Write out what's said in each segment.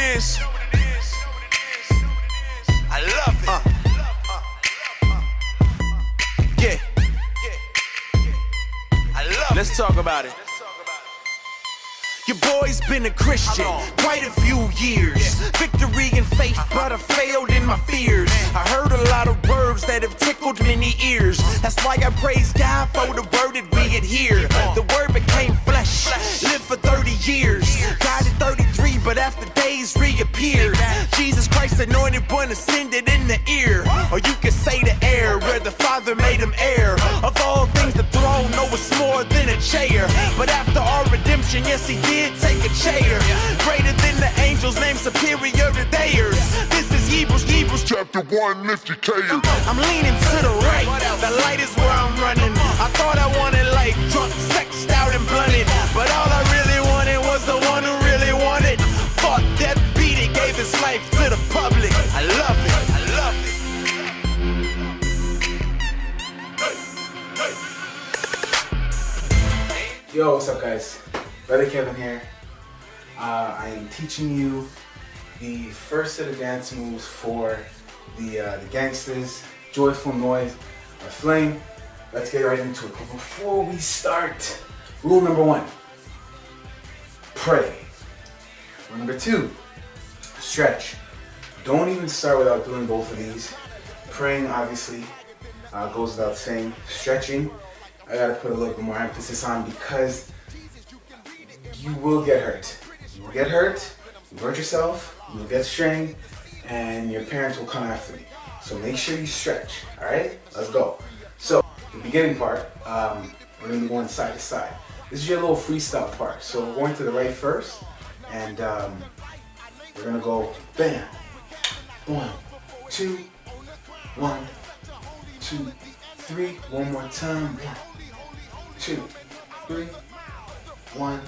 is. I love it. Yeah. I love it. Let's talk about it. Your boy's been a Christian quite a few years. Victory in faith, but I failed in my fears. I heard a lot of words that have tickled many ears. That's why I praise God for the word that we adhere. The word became flesh, lived for 30 years. Died at 33, but after days reappeared. Jesus Christ, anointed one, ascended in the ear. Or you could say the air, where the Father made him heir. Of all things, the throne, no, it's more than a chair. But after our redemption, yes, he did take a chair. Greater than the angels, named superior to theirs. This is Hebrews chapter 1, if you care. I'm leaning to the right, the light is where I'm running. I thought I wanted life, drunk, sexed out and blunted. But all I really wanted was the one who really wanted. Fought death, beat it, gave his life to the public. I love it, I love it. Yo, what's up guys? Brother Kevin here. I am teaching you the first set of dance moves for the gangsters, Joyful Noise, or Flame. Let's get right into it. But before we start, rule number 1, pray. Rule number 2, stretch. Don't even start without doing both of these. Praying obviously goes without saying. Stretching, I gotta put a little bit more emphasis on because you will get hurt. You will get hurt, you hurt yourself, you will get strained, and your parents will come after you. So make sure you stretch, alright? Let's go. So, the beginning part, we're going to be going side to side. This is your little freestyle part. So we're going to the right first, and we're going to go bam, 1, 2, 1, 2, 3, one more time, 1, 2, 3, 1,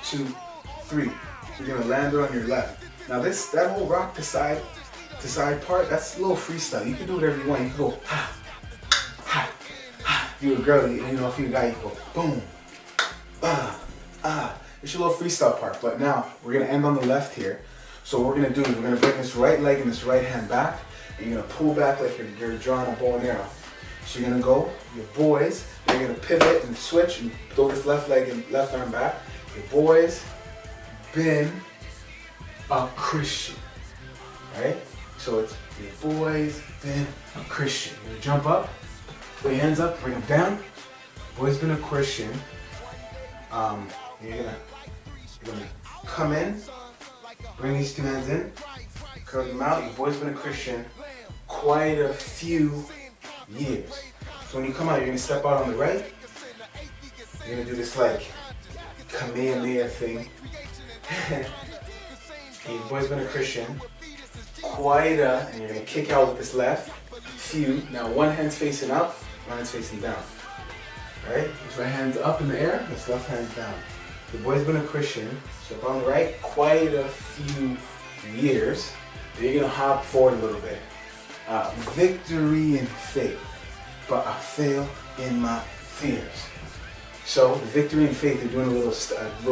2, 3. You're gonna land it on your left. Now that whole rock to side part, that's a little freestyle. You can do whatever you want. You can go ha, ha, ha. If you're a girl, if you're a guy, you go boom, It's your little freestyle part. But now we're gonna end on the left here. So what we're gonna do is we're gonna bring this right leg and this right hand back, and you're gonna pull back like you're drawing a bow and arrow. So you're gonna go, your boys, you're gonna pivot and switch and throw this left leg and left arm back. Your boys been a Christian, right? So it's your boys been a Christian. You're gonna jump up, put your hands up, bring them down. Boys been a Christian. You're gonna come in, bring these 2 hands in, curl them out. Your boys been a Christian quite a few years. So when you come out, you're gonna step out on the right. You're gonna do this like Kamehameha thing. And your boy's been a Christian and you're gonna kick out with this left few. Now one hand's facing up, one hand's facing down. Alright? This right hand's up in the air, this left hand's down. Your boy's been a Christian, step on the right quite a few years. Then you're gonna hop forward a little bit. Victory in faith, but I fail in my fears. So the victory in faith, you're doing a little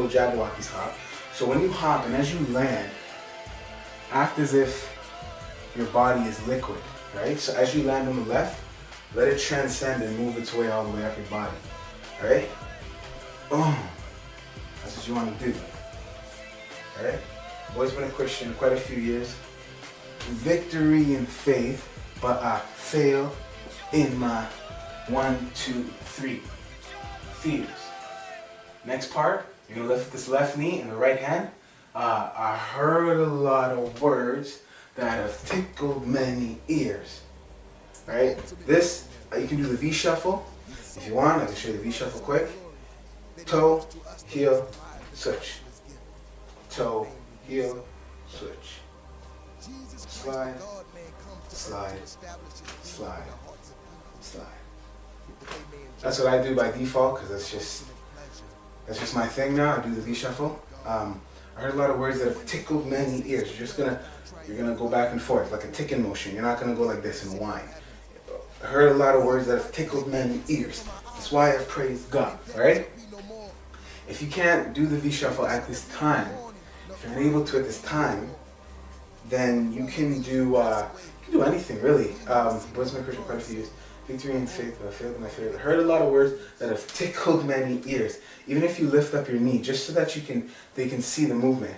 Jabberwockies hop. So when you hop and as you land, act as if your body is liquid, right? So as you land on the left, let it transcend and move its way all the way up your body, all right? Boom. That's what you want to do, all right? Boy's been a Christian quite a few years. Victory in faith, but I fail in my 1, 2, 3 fears. Next part, you're gonna lift this left knee and the right hand. I heard a lot of words that have tickled many ears. Right? This, you can do the V shuffle. If you want, I can show you the V shuffle quick. Toe, heel, switch. Toe, heel, switch. Slide, slide, slide, slide. That's what I do by default because that's just my thing now. I do the V shuffle. I heard a lot of words that have tickled many ears. You're gonna go back and forth like a ticking motion. You're not gonna go like this and whine. I heard a lot of words that have tickled many ears. That's why I praise God. All right. If you can't do the V shuffle at this time, if you're unable to at this time, then you can do anything really. Boys my Christian quite a few years. Victory and faith, failed in my faith. I heard a lot of words that have tickled many ears. Even if you lift up your knee, just so that they can see the movement.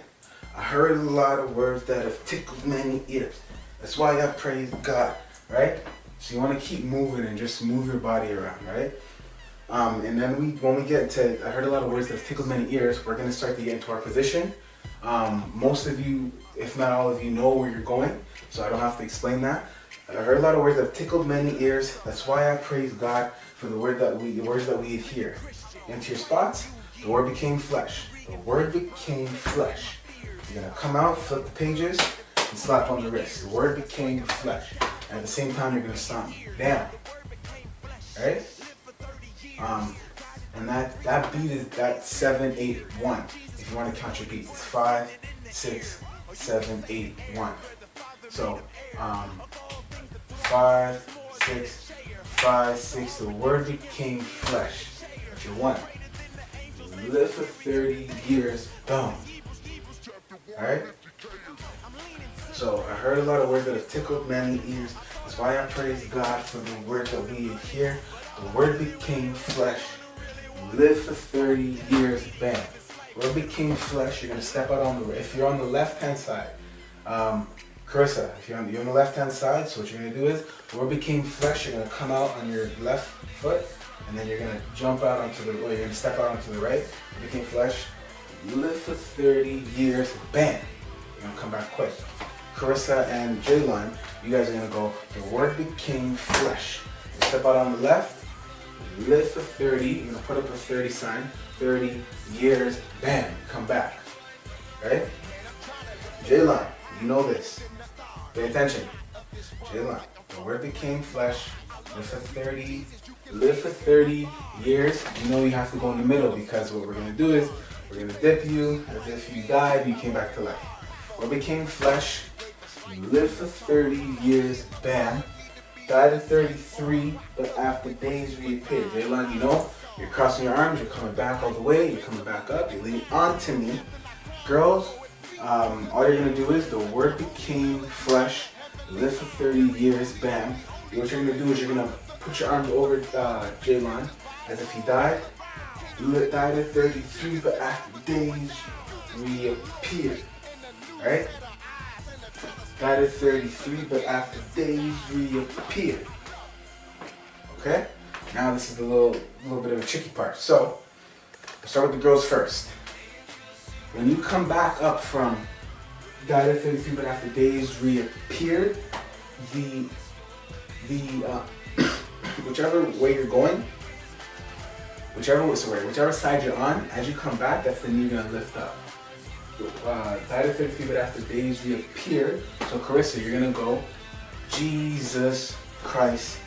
I heard a lot of words that have tickled many ears. That's why I praise God, right? So you want to keep moving and just move your body around, right? And then when we get to, I heard a lot of words that have tickled many ears, we're going to start to get into our position. Most of you, if not all of you, know where you're going, so I don't have to explain that. I heard a lot of words that have tickled many ears. That's why I praise God for the words that we hear. Into your spots, the word became flesh. The word became flesh. You're going to come out, flip the pages, and slap on the wrist. The word became flesh. And at the same time, you're going to stomp down. Right? And that beat is that 7, 8, 1. If you want to count your beats, it's 5, 6, 7, 8, 1. So 5, 6, 5, 6. The word became flesh. That's your 1. Live for 30 years. Boom. Alright? So I heard a lot of words that have tickled many ears. That's why I praise God for the word that we hear. The word became flesh. Live for 30 years. Bam. Word became flesh. You're going to step out on the, if you're on the left-hand side, Carissa, if you're on the left-hand side, so what you're going to do is, the word became flesh. You're going to come out on your left foot, and then you're going to jump out onto the, or you're going to step out onto the right. It became flesh. Live for 30 years. Bam. You're going to come back quick. Carissa and Jaylon, you guys are going to go, the word became flesh. You step out on the left, live for 30, you're going to put up a 30 sign, 30 years, bam, come back. Right? Jaylon, you know this. Pay attention. Jaylon, the word became flesh, live for 30 years. You know you have to go in the middle, because what we're going to do is, we're going to dip you as if you died, you came back to life. Word became flesh, you live for 30 years, bam. Died at 33, but after days reappeared. Jaylon, you know, you're crossing your arms, you're coming back all the way, you're coming back up, you're leaning onto me. Girls, all you're gonna do is, the word became flesh, live for 30 years, bam. What you're gonna do is, you're gonna put your arms over Jaylon, as if he died. Died at 33, but after days reappeared. Alright? Died at 33, but after days reappeared. Okay? Now this is a little bit of a tricky part. So, we'll start with the girls first. When you come back up from died at 33, but after days reappeared, the whichever way you're going, whichever side you're on, as you come back, that's the knee you're gonna lift up. Died at 33, but after days reappeared. So Carissa, you're gonna go, Jesus Christ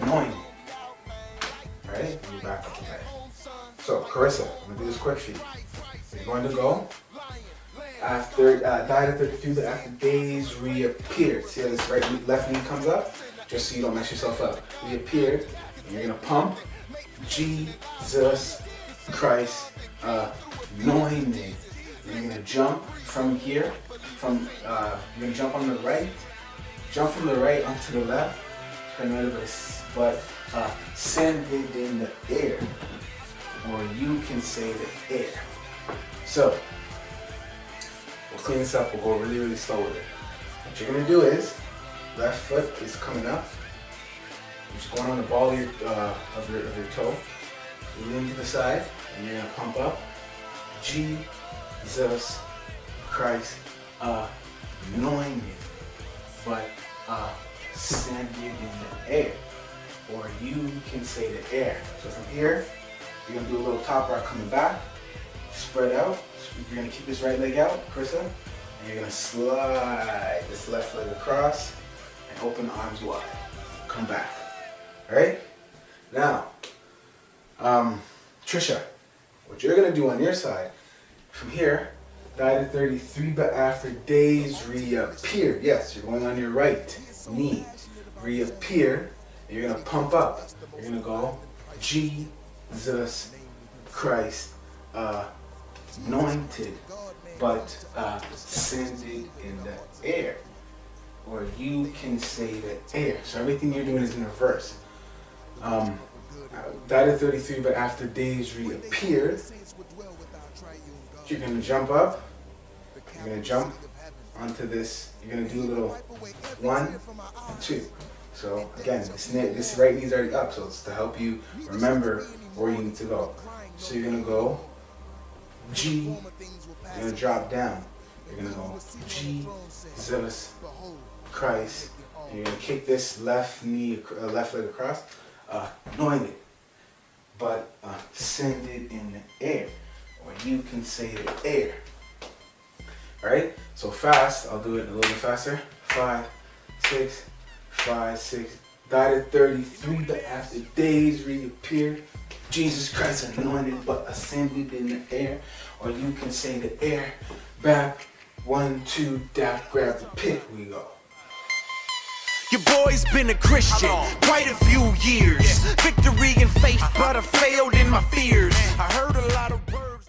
anointed. Right? And back up. Okay. So Carissa, I'm gonna do this quick for you. You're going to go after died at 33, but after days reappeared. See how this left knee comes up? Just so you don't mess yourself up. Reappeared, and you're gonna pump Jesus Christ anointed. You're gonna jump from here, you're gonna jump on the right, jump from the right onto the left, turn right over, but send it in the air, or you can say the air. So, we'll clean this up, we'll go really, really slow with it. What you're gonna do is, left foot is coming up, you're just going on the ball of your toe, you lean to the side, and you're gonna pump up, Jesus Christ anointed, but send it in the air, or you can say the air. So from here, you're gonna do a little top rock coming back, spread out. You're gonna keep this right leg out, Carissa, and you're gonna slide this left leg across and open the arms wide. Come back. All right? Now, Trisha, what you're gonna do on your side, from here, died at 33, but after days reappeared. Yes, you're going on your right knee. Reappear, and you're gonna pump up. You're gonna go, Jesus Christ anointed, but ascended in the air. Or you can say the air. So everything you're doing is in reverse. Died at 33, but after days reappeared. You're gonna jump up. You're gonna jump onto this. You're gonna do a little 1, 2. So again, this right knee's already up, so it's to help you remember where you need to go. So you're gonna go G. You're gonna drop down. You're gonna go Jesus Christ. And you're gonna kick this left knee, left leg across. Anointed, but ascended in the air, or you can say the air. All right. So fast. I'll do it a little bit faster. 5, 6, 5, 6. Died at 33, but after days reappeared. Jesus Christ anointed, but ascended in the air, or you can say the air. Back. 1, 2. Dap. Grab the pick. We go. Your boy's been a Christian quite a few years. Victory and faith, but I failed in my fears. I heard a lot of words.